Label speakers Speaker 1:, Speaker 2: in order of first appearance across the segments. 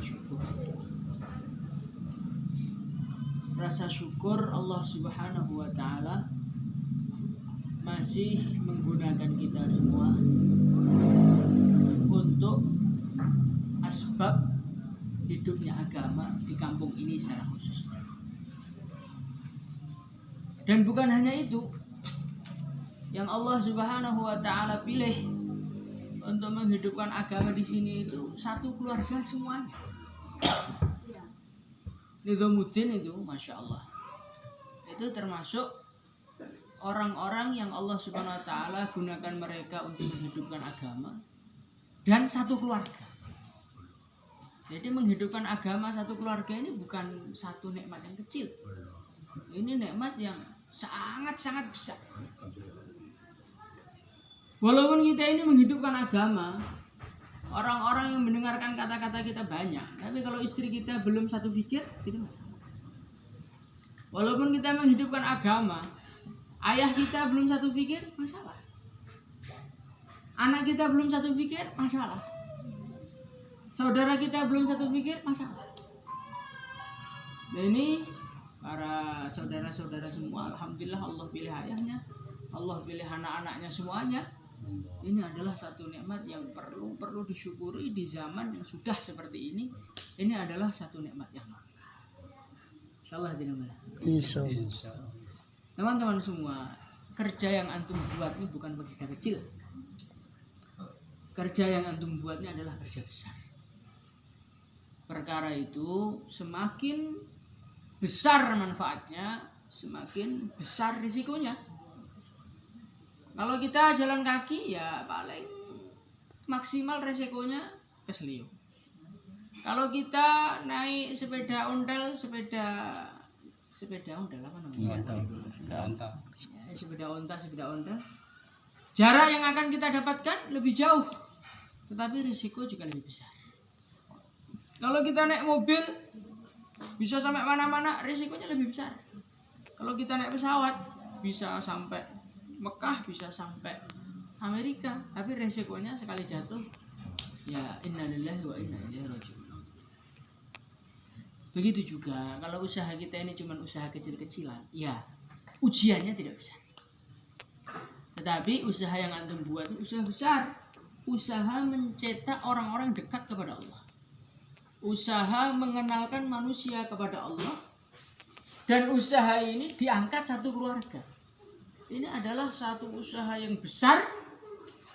Speaker 1: syukur. Rasa syukur Allah Subhanahu wa taala masih menggunakan kita semua untuk asbab hidupnya agama di kampung ini secara khusus. Dan bukan hanya itu, yang Allah Subhanahu wa taala pilih untuk menghidupkan agama di sini itu satu keluarga semuanya. Nizamuddin itu, masya Allah, itu termasuk orang-orang yang Allah Subhanahu Wa Taala gunakan mereka untuk menghidupkan agama dan satu keluarga. Jadi menghidupkan agama satu keluarga ini bukan satu nikmat yang kecil. Ini nikmat yang sangat-sangat besar. Walaupun kita ini menghidupkan agama, orang-orang yang mendengarkan kata-kata kita banyak, tapi kalau istri kita belum satu fikir, itu masalah. Walaupun kita menghidupkan agama, ayah kita belum satu fikir, masalah. Anak kita belum satu fikir, masalah. Saudara kita belum satu fikir, masalah. Dan ini para saudara-saudara semua, alhamdulillah Allah pilih ayahnya, Allah pilih anak-anaknya semuanya. Ini adalah satu nikmat yang perlu disyukuri di zaman yang sudah seperti ini. Ini adalah satu nikmat yang langka. Insyaallah tidak malah. Insyaallah. Teman-teman semua, kerja yang antum buat ini bukan kerja kecil. Kerja yang antum buat ini adalah kerja besar. Perkara itu semakin besar manfaatnya, semakin besar risikonya. Kalau kita jalan kaki ya paling maksimal resikonya keselio. Kalau kita naik sepeda ontel, sepeda ontel apa namanya? Sepeda ontel. Jarak yang akan kita dapatkan lebih jauh, tetapi risiko juga lebih besar. Kalau kita naik mobil bisa sampai mana-mana, risikonya lebih besar. Kalau kita naik pesawat bisa sampai Mekah, bisa sampai Amerika, tapi resikonya sekali jatuh ya innalillahi wa inna ilaihi raji'un. Begitu juga kalau usaha kita ini cuma usaha kecil-kecilan, ya ujiannya tidak besar. Tetapi usaha yang antum buat itu usaha besar, usaha mencetak orang-orang dekat kepada Allah, usaha mengenalkan manusia kepada Allah, dan usaha ini diangkat satu keluarga. Ini adalah satu usaha yang besar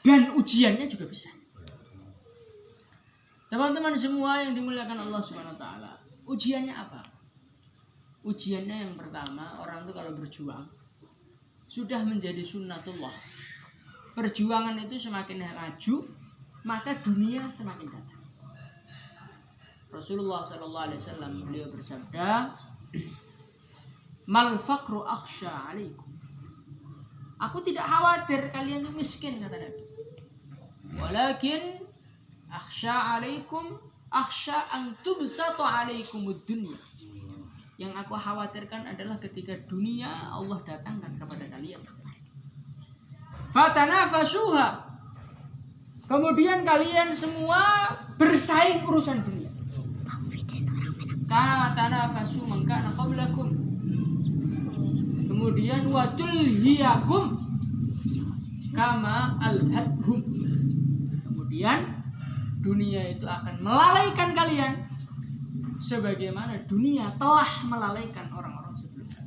Speaker 1: dan ujiannya juga besar. Teman-teman semua yang dimuliakan Allah Subhanahu wa taala, ujiannya apa? Ujiannya yang pertama, orang itu kalau berjuang sudah menjadi sunnatullah. Perjuangan itu semakin maju, maka dunia semakin datang. Rasulullah sallallahu alaihi wasallam beliau bersabda, "Mal faqru akhsha 'alaikum." Aku tidak khawatir kalian itu miskin, kata Nabi. Walakin akhsha 'alaikum akhsha an tubsatu 'alaikumud dunya. Yang aku khawatirkan adalah ketika dunia Allah datangkan kepada kalian. Fatanafasuha. Kemudian kalian semua bersaing urusan dunia. Tanafasu man kana qablakum. Kemudian watulhiyakum kama alhadhum. Kemudian dunia itu akan melalaikan kalian sebagaimana dunia telah melalaikan orang-orang sebelumnya.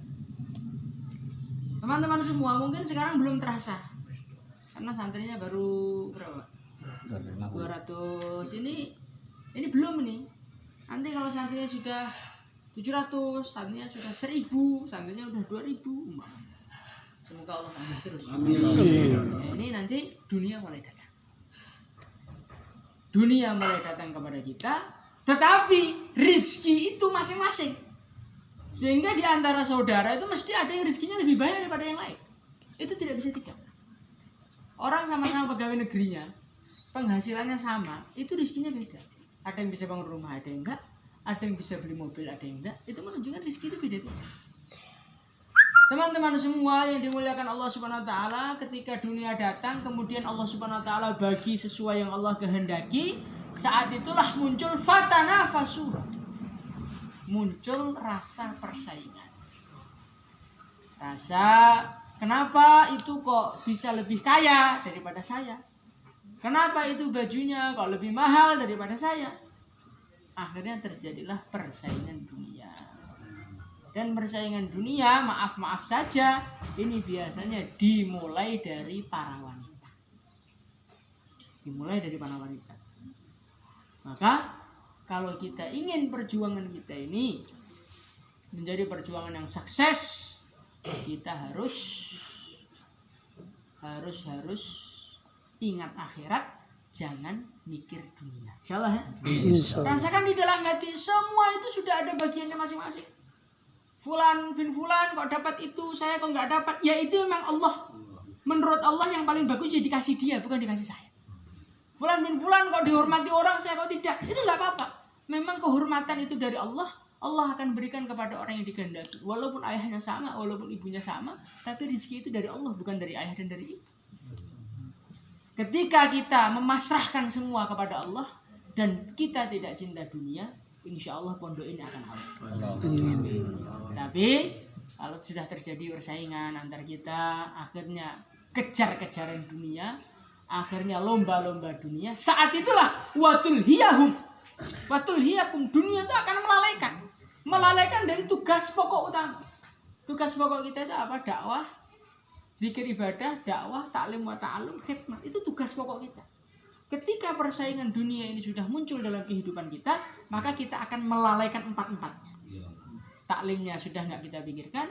Speaker 1: Teman-teman semua mungkin sekarang belum terasa karena santrinya baru berapa? 200. Ini belum nih. Nanti kalau santrinya sudah 700, santrinya sudah 1000, santrinya udah 2000. Semoga Allah tambah terus. Amin. Ini nanti dunia mulai datang. Dunia mulai datang kepada kita, tetapi rizki itu masing-masing. Sehingga di antara saudara itu mesti ada yang rizkinya lebih banyak daripada yang lain. Itu tidak bisa tidak. Orang sama-sama pegawai negerinya, penghasilannya sama, itu rizkinya beda. Ada yang bisa bangun rumah, ada yang enggak. Ada yang bisa beli mobil, ada yang enggak. Itu menunjukkan rizki itu beda-beda. Teman-teman semua yang dimuliakan Allah Subhanahu wa taala, ketika dunia datang kemudian Allah Subhanahu wa taala bagi sesuai yang Allah kehendaki, saat itulah muncul fatanafasu, muncul rasa persaingan. Rasa kenapa itu kok bisa lebih kaya daripada saya? Kenapa itu bajunya kok lebih mahal daripada saya? Akhirnya terjadilah persaingan dunia. Dan persaingan dunia, maaf saja, ini biasanya dimulai dari para wanita. Dimulai dari para wanita. Maka kalau kita ingin perjuangan kita ini menjadi perjuangan yang sukses, kita harus ingat akhirat, jangan mikir dunia. Insyaallah ya. Rasakan di dalam hati semua itu sudah ada bagiannya masing-masing. Fulan bin Fulan kok dapat itu, saya kok nggak dapat. Ya itu memang Allah. Menurut Allah yang paling bagus ya dikasih dia, bukan dikasih saya. Fulan bin Fulan kok dihormati orang, saya kok tidak. Itu nggak apa-apa. Memang kehormatan itu dari Allah. Allah akan berikan kepada orang yang dikehendaki. Walaupun ayahnya sama, walaupun ibunya sama, tapi rezeki itu dari Allah, bukan dari ayah dan dari ibu. Ketika kita memasrahkan semua kepada Allah dan kita tidak cinta dunia, insya Allah pondok ini akan awet. Tapi kalau sudah terjadi persaingan antar kita, akhirnya kejar-kejaran dunia, akhirnya lomba-lomba dunia, saat itulah watul hiyakum, dunia itu akan melalaikan dari tugas pokok utama. Tugas pokok kita itu apa? Dakwah, zikir ibadah, dakwah, taklim wa ta'alum, khidmat. Itu tugas pokok kita. Ketika persaingan dunia ini sudah muncul dalam kehidupan kita, maka kita akan melalaikan empat-empatnya. Taklimnya sudah nggak kita pikirkan,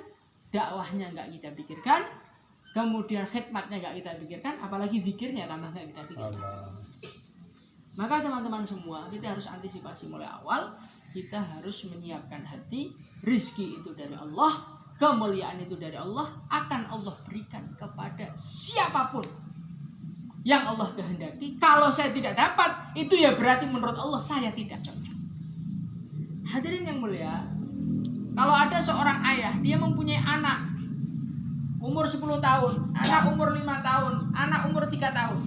Speaker 1: dakwahnya nggak kita pikirkan, kemudian khidmatnya nggak kita pikirkan, apalagi zikirnya tambah nggak kita pikirkan. Maka teman-teman semua, kita harus antisipasi mulai awal. Kita harus menyiapkan hati, rezeki itu dari Allah, kemuliaan itu dari Allah, akan Allah berikan kepada siapapun yang Allah kehendaki. Kalau saya tidak dapat, itu ya berarti menurut Allah saya tidak cocok. Hadirin yang mulia, kalau ada seorang ayah, dia mempunyai anak umur 10 tahun, anak umur 5 tahun, anak umur 3 tahun.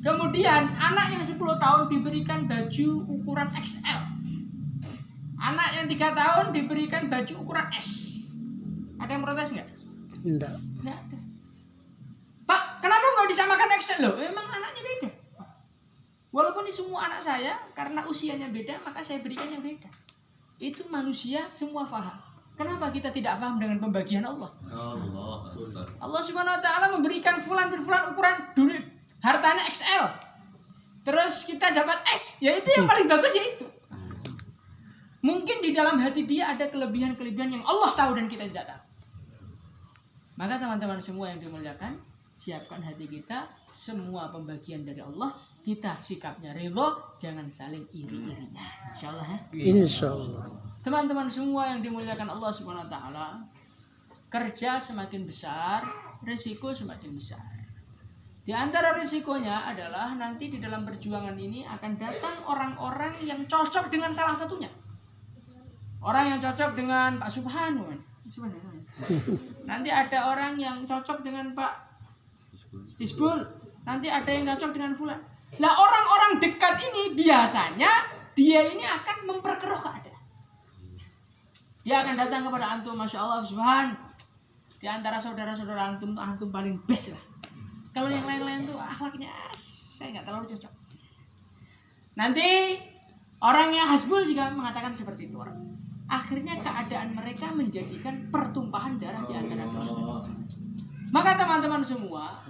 Speaker 1: Kemudian anak yang 10 tahun diberikan baju ukuran XL. Anak yang 3 tahun diberikan baju ukuran S. Ada yang protes nggak? Enggak. Nggak ada. Pak, kenapa nggak disamakan XL loh? Memang anaknya beda. Walaupun ini semua anak saya, karena usianya beda, maka saya berikan yang beda. Itu manusia semua paham. Kenapa kita tidak paham dengan pembagian Allah? Allah Subhanahu wa taala memberikan fulan bin fulan ukuran dunia, hartanya XL. Terus kita dapat S, ya itu yang paling bagus ya itu. Mungkin di dalam hati dia ada kelebihan-kelebihan yang Allah tahu dan kita tidak tahu. Maka teman-teman semua yang dimuliakan, siapkan hati kita, semua pembagian dari Allah, kita sikapnya ridho, jangan saling iri-irinya. Insyaallah ya.
Speaker 2: Insyaallah.
Speaker 1: Teman-teman semua yang dimuliakan Allah Subhanahu wa taala, kerja semakin besar, risiko semakin besar. Di antara risikonya adalah nanti di dalam perjuangan ini akan datang orang-orang yang cocok dengan salah satunya. Orang yang cocok dengan Pak Subhanu. Nanti ada orang yang cocok dengan Pak Isbul. Nanti ada yang cocok dengan Fulan. Nah, orang-orang dekat ini biasanya dia ini akan memperkeruh keadaan. Dia akan datang kepada antum, Masya Allah, Subhan. Di antara saudara-saudara antum paling best lah. Kalau yang lain-lain tuh akhlaknya saya nggak terlalu cocok. Nanti orang yang hasbul juga mengatakan seperti itu orang. Akhirnya keadaan mereka menjadikan pertumpahan darah di antara keluarga. Maka teman-teman semua,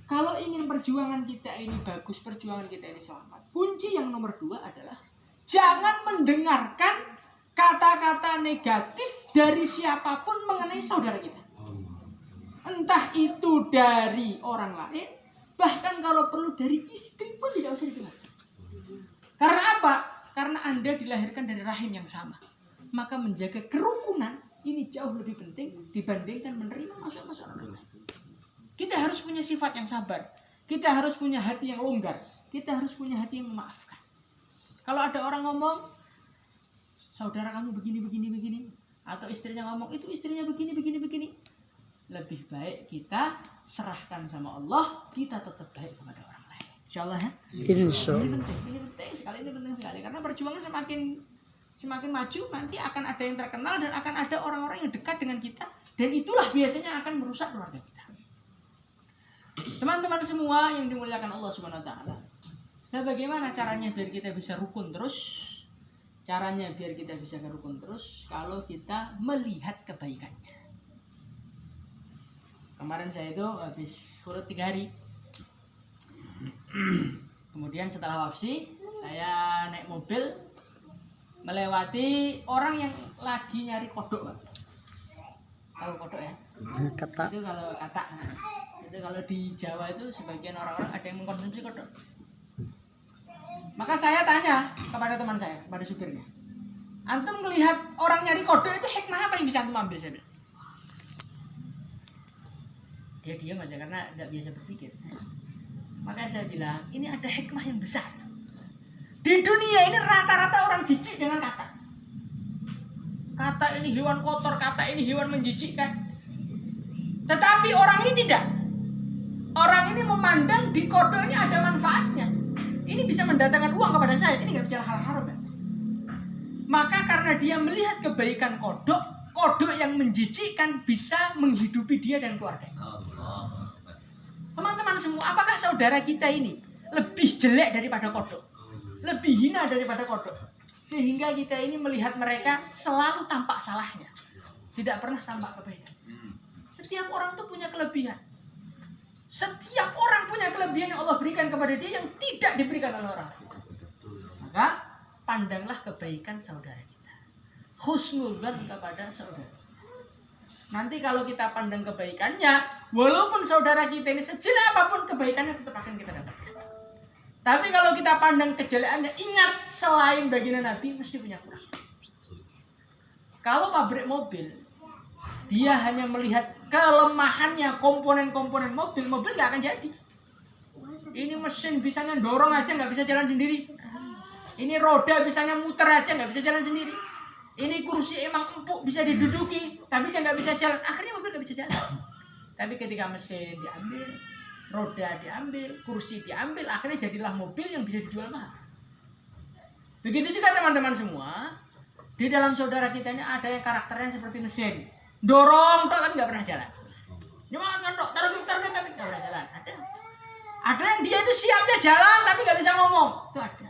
Speaker 1: kalau ingin perjuangan kita ini bagus, perjuangan kita ini selamat, kunci yang nomor 2 adalah jangan mendengarkan kata-kata negatif dari siapapun mengenai saudara kita. Entah itu dari orang lain, bahkan kalau perlu dari istri pun tidak usah didengar. Karena apa? Karena Anda dilahirkan dari rahim yang sama. Maka menjaga kerukunan ini jauh lebih penting dibandingkan menerima masuk-masuk orang lain. Kita harus punya sifat yang sabar. Kita harus punya hati yang longgar. Kita harus punya hati yang memaafkan. Kalau ada orang ngomong, saudara kamu begini, atau istrinya ngomong, itu istrinya begini, lebih baik kita serahkan sama Allah, kita tetap baik kepada orang lain. Insyaallah ya.
Speaker 2: Insyaallah.
Speaker 1: Ini penting sekali karena perjuangan semakin maju nanti akan ada yang terkenal dan akan ada orang-orang yang dekat dengan kita dan itulah biasanya akan merusak keluarga kita. Teman-teman semua yang dimuliakan Allah Subhanahu wa taala. Nah, bagaimana caranya biar kita bisa rukun terus? Caranya biar kita bisa rukun terus kalau kita melihat kebaikannya. Kemarin saya itu habis kurut 3 hari. Kemudian setelah wafsi, saya naik mobil melewati orang yang lagi nyari kodok, Pak. Tahu kodok ya?
Speaker 2: Kata.
Speaker 1: Itu kalau kata. Itu kalau di Jawa itu sebagian orang-orang ada yang mengkonsumsi kodok. Maka saya tanya kepada teman saya, kepada supirnya. Antum melihat orang nyari kodok itu hikmah apa yang bisa antum ambil? Saya bilang. Dia diam aja karena nggak biasa berpikir. Maka saya bilang, ini ada hikmah yang besar. Di dunia ini rata-rata orang jijik dengan kata. Kata ini hewan kotor, kata ini hewan menjijikkan. Tetapi orang ini tidak. Orang ini memandang di kodok ini ada manfaatnya. Ini bisa mendatangkan uang kepada saya. Ini nggak bicara hal haram ya. Maka karena dia melihat kebaikan kodok, kodok yang menjijikkan bisa menghidupi dia dan keluarganya. Teman-teman semua, apakah saudara kita ini lebih jelek daripada kodok? Lebih hina daripada kodok? Sehingga kita ini melihat mereka selalu tampak salahnya. Tidak pernah tampak kebaikan. Setiap orang tuh punya kelebihan. Setiap orang punya kelebihan yang Allah berikan kepada dia yang tidak diberikan oleh orang. Maka pandanglah kebaikan saudara kita. Husnuzan kepada saudara. Nanti kalau kita pandang kebaikannya, walaupun saudara kita ini sejelek apapun kebaikannya tetap akan kita dapatkan. Tapi kalau kita pandang kejelekannya, ingat selain baginda Nabi mesti punya kurang. Kalau pabrik mobil, dia hanya melihat kelemahannya komponen-komponen mobil nggak akan jadi. Ini mesin bisanya dorong aja nggak bisa jalan sendiri. Ini roda bisanya muter aja nggak bisa jalan sendiri. Ini kursi emang empuk bisa diduduki, tapi dia nggak bisa jalan. Akhirnya mobil nggak bisa jalan. Tapi ketika mesin diambil, roda diambil, kursi diambil, akhirnya jadilah mobil yang bisa dijual mahal. Begitu juga teman-teman semua, di dalam saudara kita ini ada yang karakternya seperti mesin. Dorong tok tapi nggak pernah jalan. Nyemangat tok, tarik tapi nggak pernah jalan. Ada yang dia itu siapnya jalan tapi nggak bisa ngomong. Itu ada.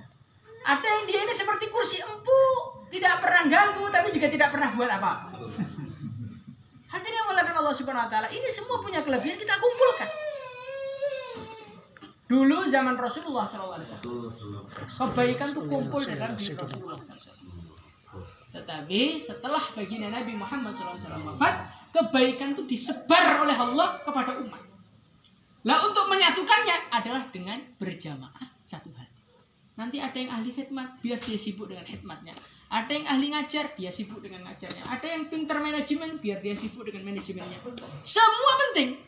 Speaker 1: Ada yang dia ini seperti kursi empuk, tidak pernah ganggu tapi juga tidak pernah buat apa. Hadirin mulakan Allah Subhanahu wa taala, ini semua punya kelebihan, kita kumpulkan. Dulu zaman Rasulullah SAW, kebaikan itu kumpul dalam diri Rasulullah SAW. Tetapi setelah baginda Nabi Muhammad SAW wafat, kebaikan itu disebar oleh Allah kepada umat. Lah untuk menyatukannya adalah dengan berjamaah satu hati. Nanti ada yang ahli khidmat, biar dia sibuk dengan khidmatnya. Ada yang ahli ngajar, dia sibuk dengan ngajarnya. Ada yang pintar manajemen, biar dia sibuk dengan manajemennya. Semua penting.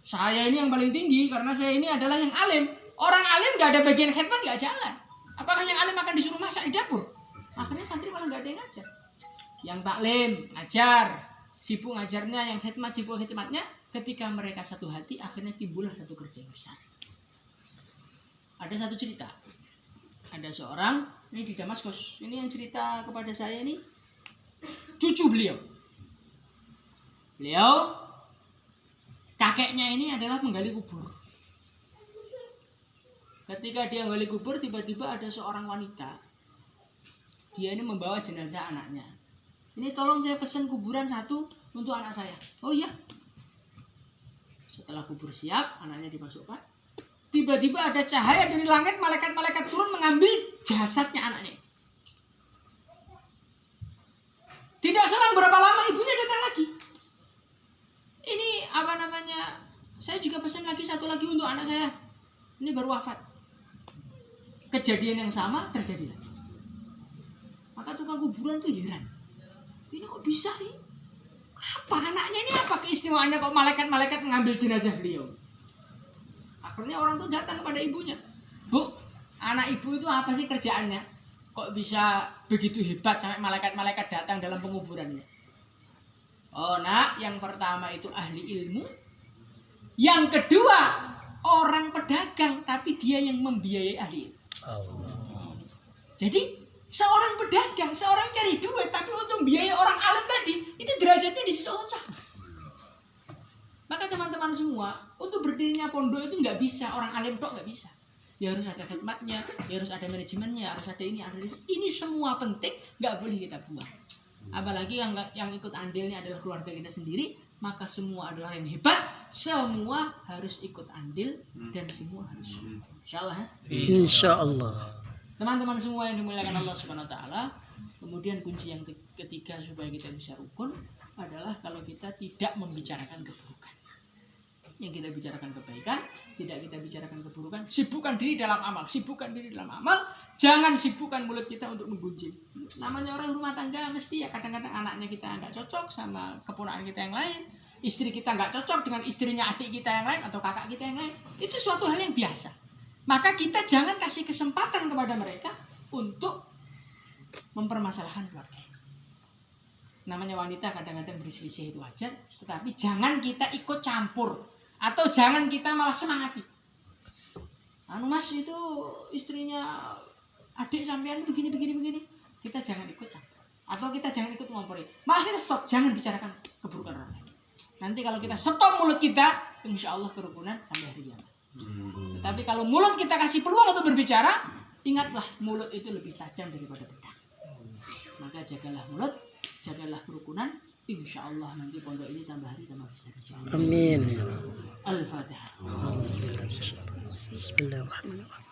Speaker 1: Saya ini yang paling tinggi karena saya ini adalah yang alim. Orang alim gak ada bagian khidmat gak jalan. Apakah yang alim akan disuruh masak di dapur? Akhirnya santri malah gak ada yang ngajar. Yang taklim, ngajar, sibuk ngajarnya, yang khidmat, sibuk khidmatnya. Ketika mereka satu hati, akhirnya timbullah satu kerja yang besar. Ada satu cerita. Ada seorang, ini di Damaskus. Ini yang cerita kepada saya ini cucu beliau. Beliau kakeknya ini adalah menggali kubur. Ketika dia menggali kubur, tiba-tiba ada seorang wanita. Dia ini membawa jenazah anaknya. Ini tolong saya pesan kuburan satu untuk anak saya. Oh iya. Setelah kubur siap, anaknya dimasukkan. Tiba-tiba ada cahaya dari langit, malaikat-malaikat turun mengambil jasadnya anaknya. Tidak selang berapa lama ibunya datang lagi. Ini apa namanya? Saya juga pesan lagi satu lagi untuk anak saya. Ini baru wafat. Kejadian yang sama terjadi lagi. Maka tukang kuburan tuh heran. Ini kok bisa nih? Apa anaknya ini, apa keistimewaannya kok malaikat-malaikat mengambil jenazah beliau? Akhirnya orang tuh datang kepada ibunya. Bu, anak ibu itu apa sih kerjaannya? Kok bisa begitu hebat sampai malaikat-malaikat datang dalam penguburannya? Oh nak, yang pertama itu ahli ilmu. Yang kedua, orang pedagang, tapi dia yang membiayai ahli ilmu. Jadi seorang pedagang, seorang cari duit, tapi untuk biaya orang alim tadi, itu derajatnya di sisi Allah sama. Maka teman-teman semua, untuk berdirinya pondok itu nggak bisa orang alim tok, nggak bisa. Ya harus ada khidmatnya, ya harus ada manajemennya, harus ada ini, ada ini. Ini semua penting, nggak boleh kita buang. Apalagi yang ikut andilnya adalah keluarga kita sendiri, maka semua adalah yang hebat. Semua harus ikut andil dan semua harus. Insyaallah.
Speaker 2: Insyaallah.
Speaker 1: Teman-teman semua yang dimuliakan Allah Subhanahu wa taala, kemudian kunci yang ketiga supaya kita bisa rukun adalah kalau kita tidak membicarakan keburukan. Yang kita bicarakan kebaikan, tidak kita bicarakan keburukan. Sibukkan diri dalam amal, sibukkan diri dalam amal. Jangan sibukkan mulut kita untuk menggunjing. Namanya orang rumah tangga mesti ya kadang-kadang anaknya kita nggak cocok sama keponakan kita yang lain, istri kita nggak cocok dengan istrinya adik kita yang lain atau kakak kita yang lain. Itu suatu hal yang biasa. Maka kita jangan kasih kesempatan kepada mereka untuk mempermasalahkan keluarga. Namanya wanita kadang-kadang berselisih itu wajar, tetapi jangan kita ikut campur atau jangan kita malah semangati. Anu mas itu istrinya adik sampean begini. Kita jangan ikut campur atau kita jangan ikut ngompori. Malah kita stop, jangan bicarakan keburukan orang lain. Nanti kalau kita stop mulut kita, insya Allah kerukunan sampai hari kiamat. Tetapi kalau mulut kita kasih peluang untuk berbicara, ingatlah mulut itu lebih tajam daripada pedang. Maka jagalah mulut, jagalah kerukunan. Insya Allah nanti pondok ini tambah hari tambah besar.
Speaker 2: Amin.
Speaker 1: Al-Fatihah.
Speaker 2: Bismillahirrahmanirrahim.